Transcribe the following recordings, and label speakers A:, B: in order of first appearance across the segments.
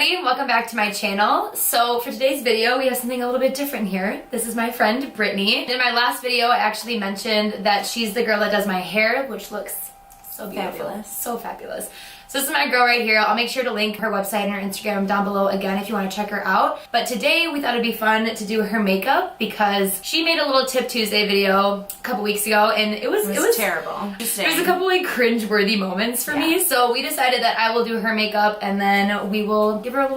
A: everybody, welcome back to my channel. So for today's video, we have something a little bit different here. This is my friend, Brittany. In my last video, I actually mentioned that she's the girl that does my hair, which looks so beautiful. Fabulous. So fabulous. So this is my girl right here. I'll make sure to link her website and her Instagram down below again if you want to check her out. But today we thought it'd be fun to do her makeup because she made a little Tip Tuesday video a couple weeks ago and it was
B: terrible.
A: There's a couple like cringe-worthy moments for me. So we decided that I will do her makeup and then we will give her a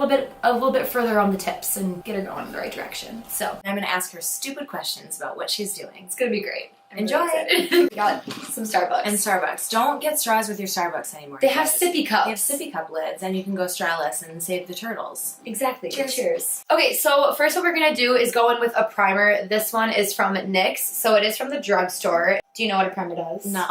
A: little bit further on the tips and get her going in the right direction. So
B: I'm gonna ask her stupid questions about what she's doing.
A: it's gonna be great.
B: Enjoy.
A: We got some Starbucks.
B: And Starbucks. Don't get straws with your Starbucks anymore.
A: They have sippy cups.
B: They have sippy cup lids and you can go strawless and save the turtles.
A: Exactly.
B: Cheers.
A: Okay, so first what we're gonna do is go in with a primer. This one is from NYX, so it is from the drugstore. Do you know what a primer does?
B: No.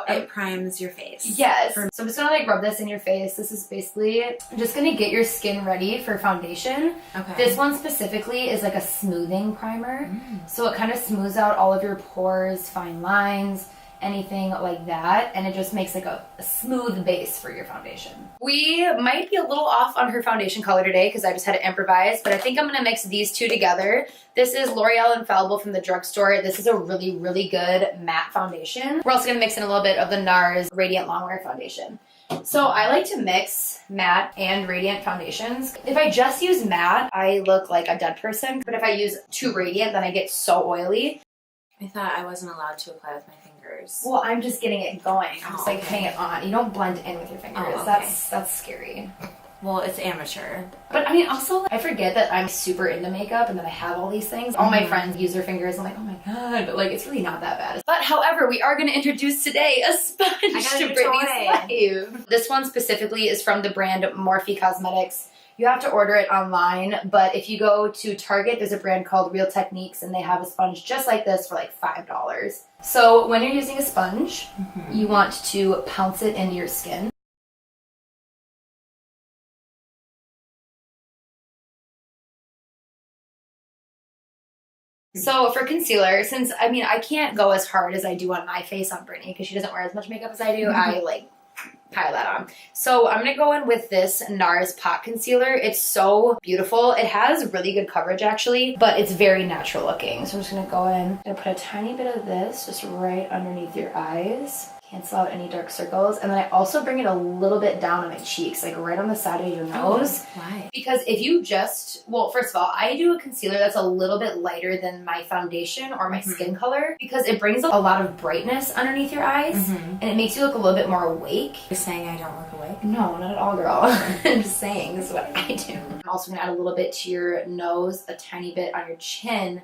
B: It primes your face.
A: Yes. So I'm just gonna like rub this in your face. This is basically just gonna get your skin ready for foundation. Okay. This one specifically is like a smoothing primer. So it kind of smooths out all of your pores, fine lines, anything like that, and it just makes like a smooth base for your foundation. We might be a little off on her foundation color today because I just had to improvise, but I think I'm gonna mix these two together. This is L'Oreal Infallible from the drugstore. This is a really, really good matte foundation. We're also gonna mix in a little bit of the NARS Radiant Longwear foundation. So I like to mix matte and radiant foundations. If I just use matte, I look like a dead person, but if I use too radiant, then I get so oily.
B: I thought I wasn't allowed to apply with my fingers.
A: Well, I'm just getting it going. I'm just like hang it on. You don't blend in with your fingers.
B: Oh, okay.
A: That's scary.
B: Well, it's amateur.
A: But I mean, also, I forget that I'm super into makeup and that I have all these things. All my friends use their fingers. I'm like, oh my god, but like, it's really not that bad. But however, we are going to introduce today a sponge to Brittany's life. This one specifically is from the brand Morphe Cosmetics. You have to order it online, but if you go to Target, there's a brand called Real Techniques, and they have a sponge just like this for like $5. So when you're using a sponge, you want to pounce it into your skin. So for concealer, since, I mean, I can't go as hard as I do on my face on Brittany because she doesn't wear as much makeup as I do, I like pile that on. So I'm gonna go in with this NARS Pot Concealer. It's so beautiful. It has really good coverage actually, but it's very natural looking. So I'm just gonna go in. I'm gonna put a tiny bit of this just right underneath your eyes. Cancel out any dark circles. And then I also bring it a little bit down on my cheeks, like right on the side of your nose.
B: Why?
A: Because if you just, well, first of all, I do a concealer that's a little bit lighter than my foundation or my skin color because it brings a lot of brightness underneath your eyes and it makes you look a little bit more awake.
B: You're saying I don't look awake?
A: No, not at all, girl. I'm just saying this is what I do. I'm also gonna add a little bit to your nose, a tiny bit on your chin,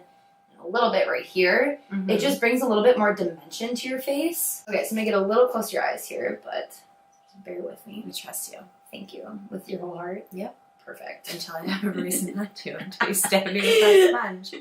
A: a little bit right here. It just brings a little bit more dimension to your face. Okay, so make it a little close to your eyes here, but bear with me.
B: We trust you.
A: Thank you. With your whole heart?
B: Yep.
A: Perfect.
B: Until I have a reason not to, until you stab me with that sponge.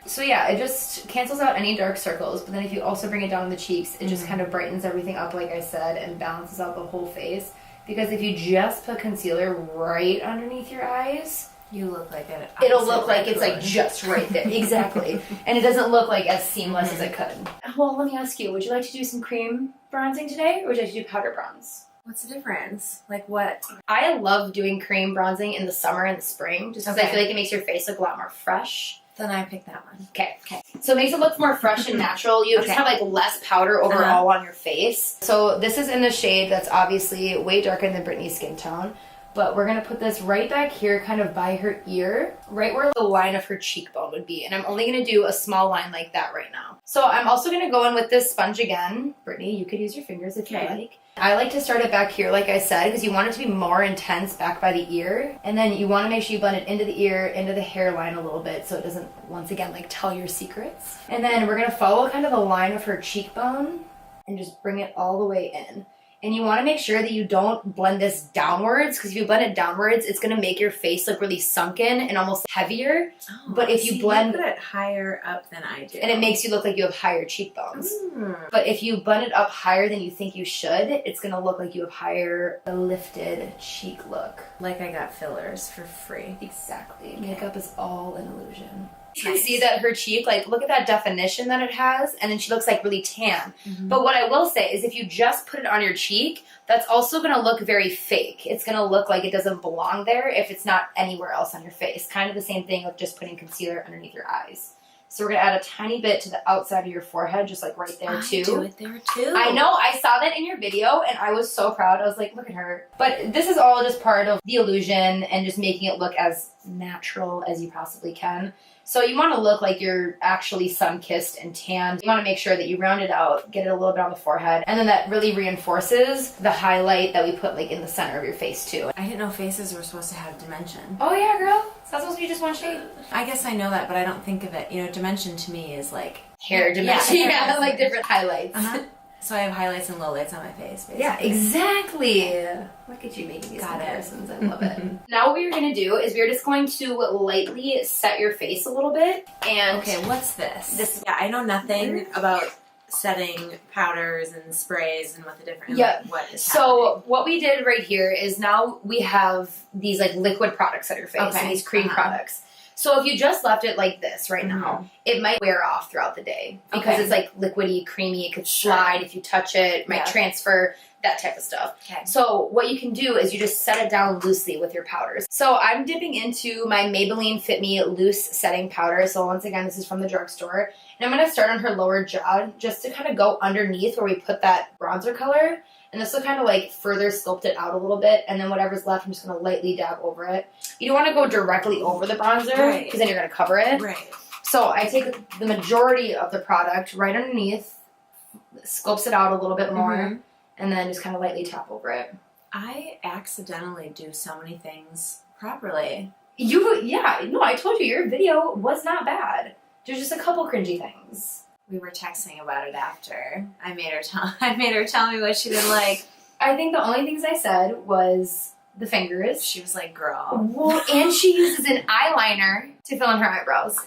A: So yeah, it just cancels out any dark circles, but then if you also bring it down the cheeks, it just kind of brightens everything up, like I said, and balances out the whole face. Because if you just put concealer right underneath your eyes,
B: you look like it.
A: It'll look like it's like just right there. Exactly. And it doesn't look like as seamless as it could. Well, let me ask you, would you like to do some cream bronzing today or would you like to do powder bronze?
B: What's the difference? Like what?
A: I love doing cream bronzing in the summer and the spring just because I feel like it makes your face look a lot more fresh.
B: Then I pick that one.
A: Okay. So it makes it look more fresh and natural. You just have like less powder overall on your face. So this is in the shade that's obviously way darker than Brittany's skin tone. But we're going to put this right back here, kind of by her ear, right where the line of her cheekbone would be. And I'm only going to do a small line like that right now. So I'm also going to go in with this sponge again. Brittany, you could use your fingers if you like. I like to start it back here, like I said, because you want it to be more intense back by the ear. And then you want to make sure you blend it into the ear, into the hairline a little bit so it doesn't, once again, like tell your secrets. And then we're going to follow kind of the line of her cheekbone and just bring it all the way in. And you want to make sure that you don't blend this downwards because if you blend it downwards, it's going to make your face look really sunken and almost heavier. Oh, but if you blend
B: it higher up than I do.
A: And it makes you look like you have higher cheekbones. But if you blend it up higher than you think you should, it's going to look like you have higher lifted cheek look.
B: Like I got fillers for free.
A: Exactly. Makeup is all an illusion. You can see that her cheek, like, look at that definition that it has, and then she looks like really tan. But what I will say is if you just put it on your cheek, that's also going to look very fake. It's going to look like it doesn't belong there if it's not anywhere else on your face. Kind of the same thing with just putting concealer underneath your eyes. So we're going to add a tiny bit to the outside of your forehead, just like right there too.
B: Do it there too.
A: I know, I saw that in your video and I was so proud. I was like, look at her. But this is all just part of the illusion and just making it look as natural as you possibly can. So you want to look like you're actually sun-kissed and tanned. You want to make sure that you round it out, get it a little bit on the forehead, and then that really reinforces the highlight that we put like in the center of your face too.
B: I didn't know faces were supposed to have dimension.
A: Oh yeah, girl. Is that supposed to be just one shade?
B: I guess I know that, but I don't think of it. You know, dimension to me is like
A: hair dimension. Yeah, like different highlights.
B: So I have highlights and lowlights on my face, basically.
A: Yeah, exactly. Look at you making these comparisons. I love it. Now what we're going to do is we're just going to lightly set your face a little bit. And
B: okay, what's this? Yeah, I know nothing about setting powders and sprays and what the different what is happening.
A: What we did right here is now we have these like liquid products on your face and these cream products. So if you just left it like this right now, it might wear off throughout the day because it's like liquidy, creamy. It could slide if you touch it. It might transfer, that type of stuff.
B: Okay.
A: So what you can do is you just set it down loosely with your powders. So I'm dipping into my Maybelline Fit Me Loose Setting Powder. So once again, this is from the drugstore. And I'm going to start on her lower jaw just to kind of go underneath where we put that bronzer color. And this will kind of like further sculpt it out a little bit. And then whatever's left, I'm just going to lightly dab over it. You don't want to go directly over the bronzer because then you're going to cover it.
B: Right.
A: So I take the majority of the product right underneath, sculpts it out a little bit more, and then just kind of lightly tap over it.
B: I accidentally do so many things properly.
A: I told you your video was not bad. There's just a couple cringy things.
B: We were texting about it after. I made her tell me what she didn't like.
A: I think the only things I said was the fingers.
B: She was like, girl.
A: Well, and she uses an eyeliner to fill in her eyebrows.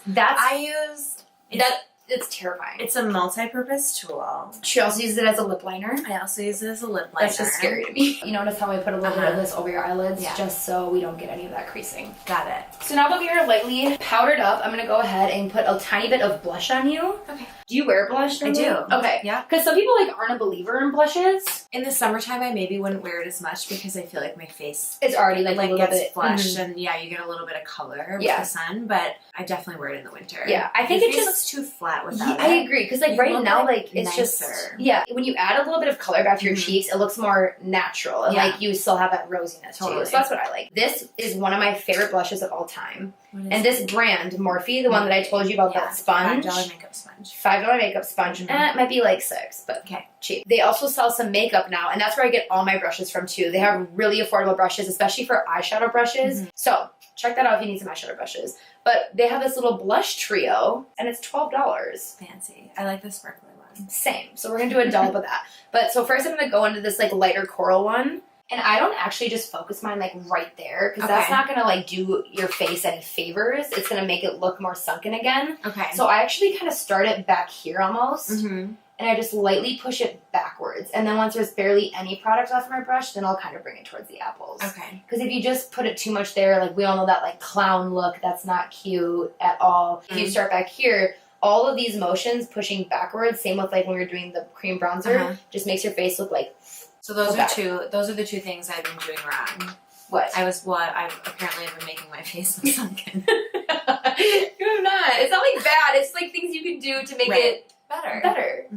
A: It's terrifying.
B: It's a multi-purpose tool.
A: She also uses it as a lip liner.
B: I also use it as a lip liner.
A: That's just scary to me. You notice how I put a little bit of this over your eyelids just so we don't get any of that creasing.
B: Got it.
A: So now that we are lightly powdered up, I'm going to go ahead and put a tiny bit of blush on you.
B: Okay.
A: Do you wear blush?
B: I do.
A: Okay.
B: Yeah.
A: Because some people like aren't a believer in blushes.
B: In the summertime, I maybe wouldn't wear it as much because I feel like my face
A: is already like a little
B: gets
A: bit
B: flushed and you get a little bit of color with the sun. But I definitely wear it in the winter.
A: Yeah, I think
B: it just looks too flat without it.
A: I agree because like right now, like it's
B: nicer.
A: just when you add a little bit of color back to your cheeks, it looks more natural and like you still have that rosiness to you. So that's what I like. This is one of my favorite blushes of all time. And this brand, Morphe, the one that I told you about, that sponge.
B: $5 makeup sponge.
A: $5 makeup sponge. It might be like $6, but cheap. They also sell some makeup now, and that's where I get all my brushes from too. They have really affordable brushes, especially for eyeshadow brushes. So check that out if you need some eyeshadow brushes. But they have this little blush trio, and it's $12.
B: Fancy. I like the sparkly one.
A: Same. So we're going to do a dollop of that. But so first I'm going to go into this like lighter coral one. And I don't actually just focus mine like right there because that's not going to like do your face any favors. It's going to make it look more sunken again.
B: Okay.
A: So I actually kind of start it back here almost. And I just lightly push it backwards. And then once there's barely any product left on my brush, then I'll kind of bring it towards the apples.
B: Okay.
A: Because if you just put it too much there, like we all know that like clown look, that's not cute at all. If you start back here, all of these motions pushing backwards, same with like when we were doing the cream bronzer, just makes your face look like...
B: So those are the two things I've been doing wrong.
A: What?
B: I've apparently been making my face look sunken.
A: You have not. It's not like bad. It's like things you can do to make it better.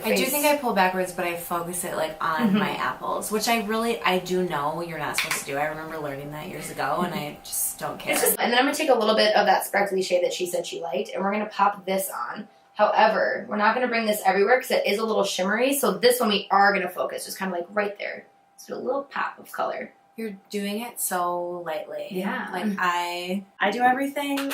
B: I do think I pull backwards, but I focus it like on my apples, which I do know you're not supposed to do. I remember learning that years ago, and I just don't care.
A: And then I'm going to take a little bit of that sparkly shade that she said she liked, and we're going to pop this on. However, we're not going to bring this everywhere because it is a little shimmery. So this one we are going to focus just kind of like right there. So a little pop of color.
B: You're doing it so lightly.
A: Yeah.
B: Like I do everything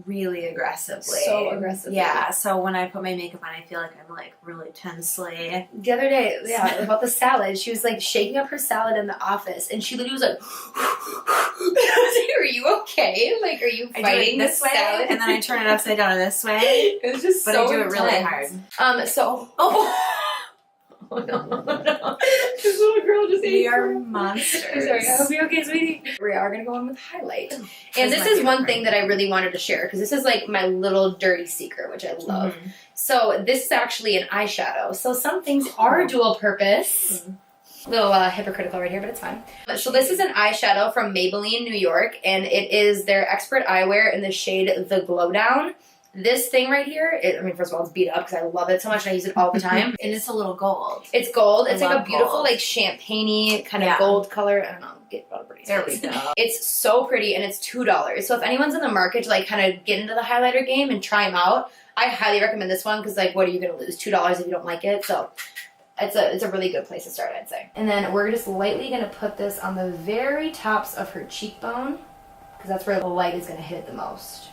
B: really aggressively.
A: So aggressively.
B: Yeah. So when I put my makeup on, I feel like I'm like really tensely.
A: The other day, about the salad, she was like shaking up her salad in the office, and she literally was like, I was like, "Are you okay? Like, are you fighting
B: this way?"
A: salad?
B: And then I turn it upside down this way.
A: It was just
B: but
A: so
B: I do
A: intense.
B: it really hard.
A: Oh no. This little girl just ate.
B: We are monsters.
A: Sorry, I hope you're okay, sweetie. We are gonna go in with highlight. And this is one thing that I really wanted to share because this is like my little dirty secret, which I love. Mm-hmm. So this is actually an eyeshadow. So some things are dual purpose. Mm-hmm. Little hypocritical right here, but it's fine. So this is an eyeshadow from Maybelline, New York, and it is their Expert Eyewear in the shade The Glow Down. This thing right here, first of all, it's beat up because I love it so much and I use it all the time.
B: And it's a little gold.
A: It's gold. It's like a beautiful, like champagne-y kind of gold color. I don't know. Get a pretty. There we go. It's so pretty and it's $2. So if anyone's in the market to like kind of get into the highlighter game and try them out, I highly recommend this one because like, what are you going to lose? $2 if you don't like it. So it's a really good place to start, I'd say. And then we're just lightly going to put this on the very tops of her cheekbone because that's where the light is going to hit it the most.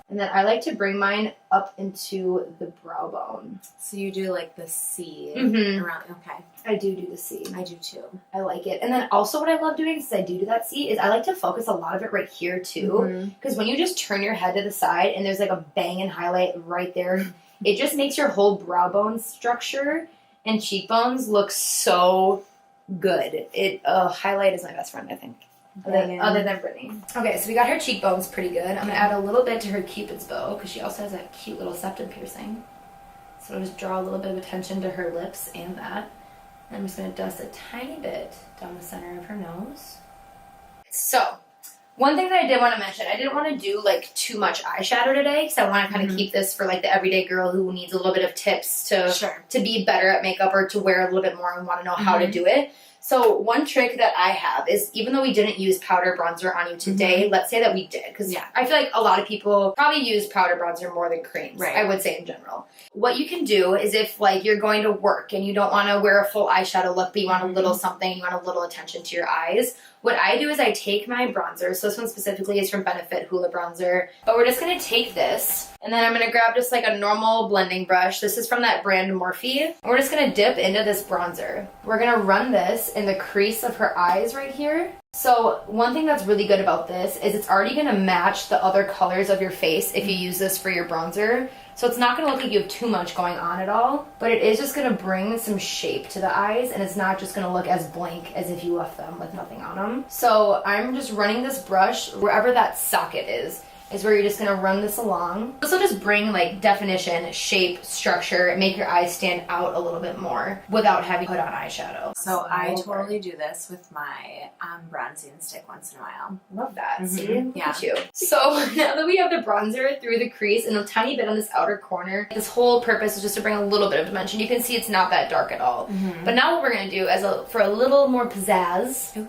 A: And then I like to bring mine up into the brow bone.
B: So you do like the C around, okay.
A: I do the C.
B: I do too.
A: I like it. And then also what I love doing, since I do that C, is I like to focus a lot of it right here too. Because when you just turn your head to the side and there's like a banging highlight right there, it just makes your whole brow bone structure and cheekbones look so good. Highlight is my best friend, I think. Other than Brittany. Okay, so we got her cheekbones pretty good. I'm going to add a little bit to her Cupid's bow because she also has that cute little septum piercing. So I'll just draw a little bit of attention to her lips and that. And I'm just going to dust a tiny bit down the center of her nose. So, one thing that I did want to mention, I didn't want to do like too much eyeshadow today because I want to kind of keep this for like the everyday girl who needs a little bit of tips to be better at makeup or to wear a little bit more and want to know how to do it. So one trick that I have is, even though we didn't use powder bronzer on you today, let's say that we did, because I feel like a lot of people probably use powder bronzer more than creams, I would say in general. What you can do is if like you're going to work and you don't want to wear a full eyeshadow look, but you want a little something, you want a little attention to your eyes, what I do is I take my bronzer, so this one specifically is from Benefit Hoola Bronzer, but we're just going to take this, and then I'm going to grab just like a normal blending brush. This is from that brand Morphe, and we're just going to dip into this bronzer. We're going to run this in the crease of her eyes right here. So one thing that's really good about this is it's already going to match the other colors of your face if you use this for your bronzer. So it's not going to look like you have too much going on at all, but it is just going to bring some shape to the eyes, and it's not just going to look as blank as if you left them with nothing on them. So I'm just running this brush wherever that socket is where you're just going to run this along. This will just bring like definition, shape, structure, and make your eyes stand out a little bit more without having to put on eyeshadow.
B: So I totally do this with my bronzing stick once in a while.
A: Love that. See? Look at you. So now that we have the bronzer through the crease and a tiny bit on this outer corner, this whole purpose is just to bring a little bit of dimension. You can see it's not that dark at all. But now what we're going to do for a little more pizzazz,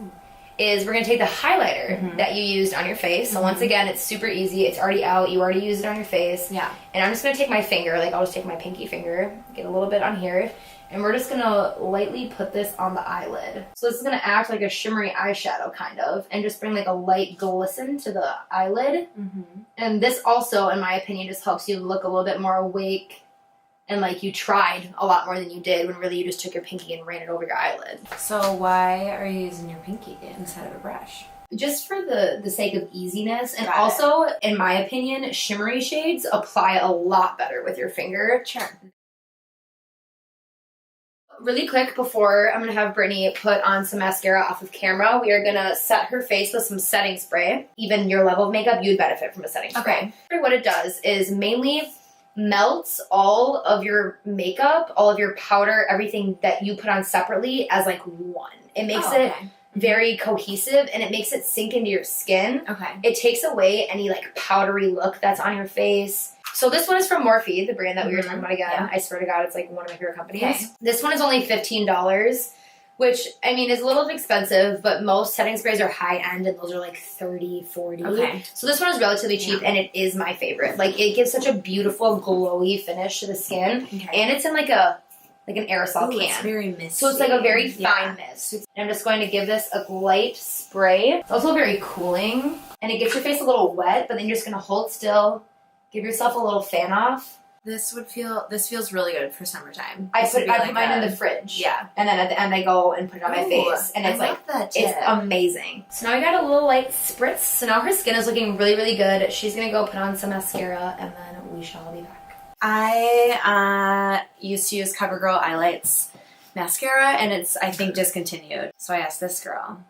A: is we're going to take the highlighter that you used on your face. So once again, it's super easy. It's already out. You already used it on your face. Yeah. And I'm just going to take my finger, I'll just take my pinky finger, get a little bit on here, and we're just going to lightly put this on the eyelid. So this is going to act like a shimmery eyeshadow kind of, and just bring like a light glisten to the eyelid. And this also, in my opinion, just helps you look a little bit more awake and like you tried a lot more than you did when really you just took your pinky and ran it over your eyelid.
B: So why are you using your pinky instead of a brush?
A: Just for the sake of easiness, and also, in my opinion, shimmery shades apply a lot better with your finger.
B: Sure.
A: Really quick before I'm going to have Brittany put on some mascara off of camera, we are going to set her face with some setting spray. Even your level of makeup, you'd benefit from a setting spray. Okay. What it does is mainly melts all of your makeup, all of your powder, everything that you put on separately as like one. It makes it very cohesive, and it makes it sink into your skin. It takes away any like powdery look that's on your face. So this one is from Morphe, the brand that we were talking about again. I swear to God, it's like one of my favorite companies. This one is only $15. Which, I mean, is a little expensive, but most setting sprays are high-end, and those are like $30, $40. So this one is relatively cheap, and it is my favorite. Like, it gives such a beautiful, glowy finish to the skin, and it's in like an aerosol can.
B: It's very misty.
A: So it's like a very fine mist. And I'm just going to give this a light spray. It's also very cooling, and it gets your face a little wet, but then you're just going to hold still, give yourself a little fan off.
B: This feels really good for summertime.
A: I put mine in the fridge. Yeah. And then at the end I go and put it on my face. And it's it's amazing. So now I got a little light spritz. So now her skin is looking really, really good. She's going to go put on some mascara, and then we shall be back.
B: I used to use CoverGirl eyelights mascara, and it's, I think, discontinued. So I asked this girl,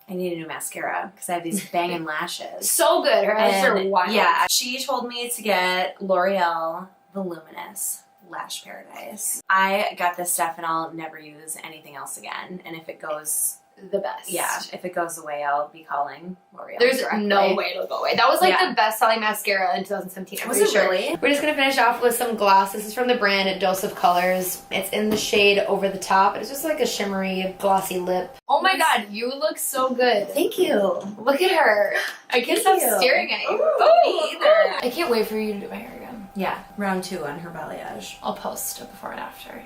B: I need a new mascara because I have these banging lashes.
A: So good. Her lashes are wild.
B: Yeah. She told me to get L'Oreal Voluminous Lash Paradise. I got this stuff and I'll never use anything else again. And if it goes...
A: the best.
B: Yeah, if it goes away, I'll be calling L'Oreal.
A: There's
B: directly.
A: no way it'll go away. That was like the best selling mascara in 2017. I'm
B: Was
A: pretty
B: it
A: sure.
B: really?
A: We're just gonna finish off with some gloss. This is from the brand A Dose of Colors. It's in the shade Over the Top. It's just like a shimmery, glossy lip. Oh my god, you look so good.
B: Thank you.
A: Look at her. I can't stop staring at you.
B: Me either.
A: I can't wait for you to do my hair again.
B: Yeah, round 2 on her balayage.
A: I'll post a before and after.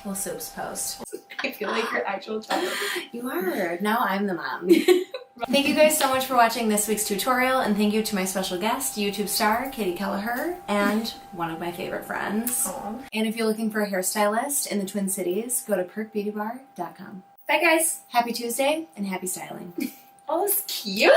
B: We'll soups post.
A: I feel like your actual child.
B: You are. Now I'm the mom. Thank you guys so much for watching this week's tutorial, and thank you to my special guest, YouTube star Katie Kelleher, and one of my favorite friends.
A: Aww.
B: And if you're looking for a hairstylist in the Twin Cities, go to perkbeautybar.com.
A: Bye guys.
B: Happy Tuesday and happy styling.
A: Oh, it's cute.